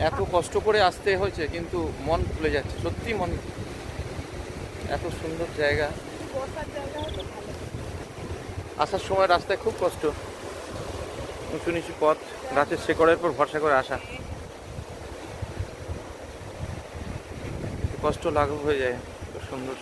এত কষ্ট করে আসতে হয়েছে কিন্তু মন ভুলে যাচ্ছে, সত্যি মন। এত সুন্দর জায়গা, আসার সময় রাস্তায় খুব কষ্ট, উঁচু নিচু পথ, গাছের শেকড়ের পর ভরসা করে আসা, কষ্ট লাঘব হয়ে যায়। খুব সুন্দর।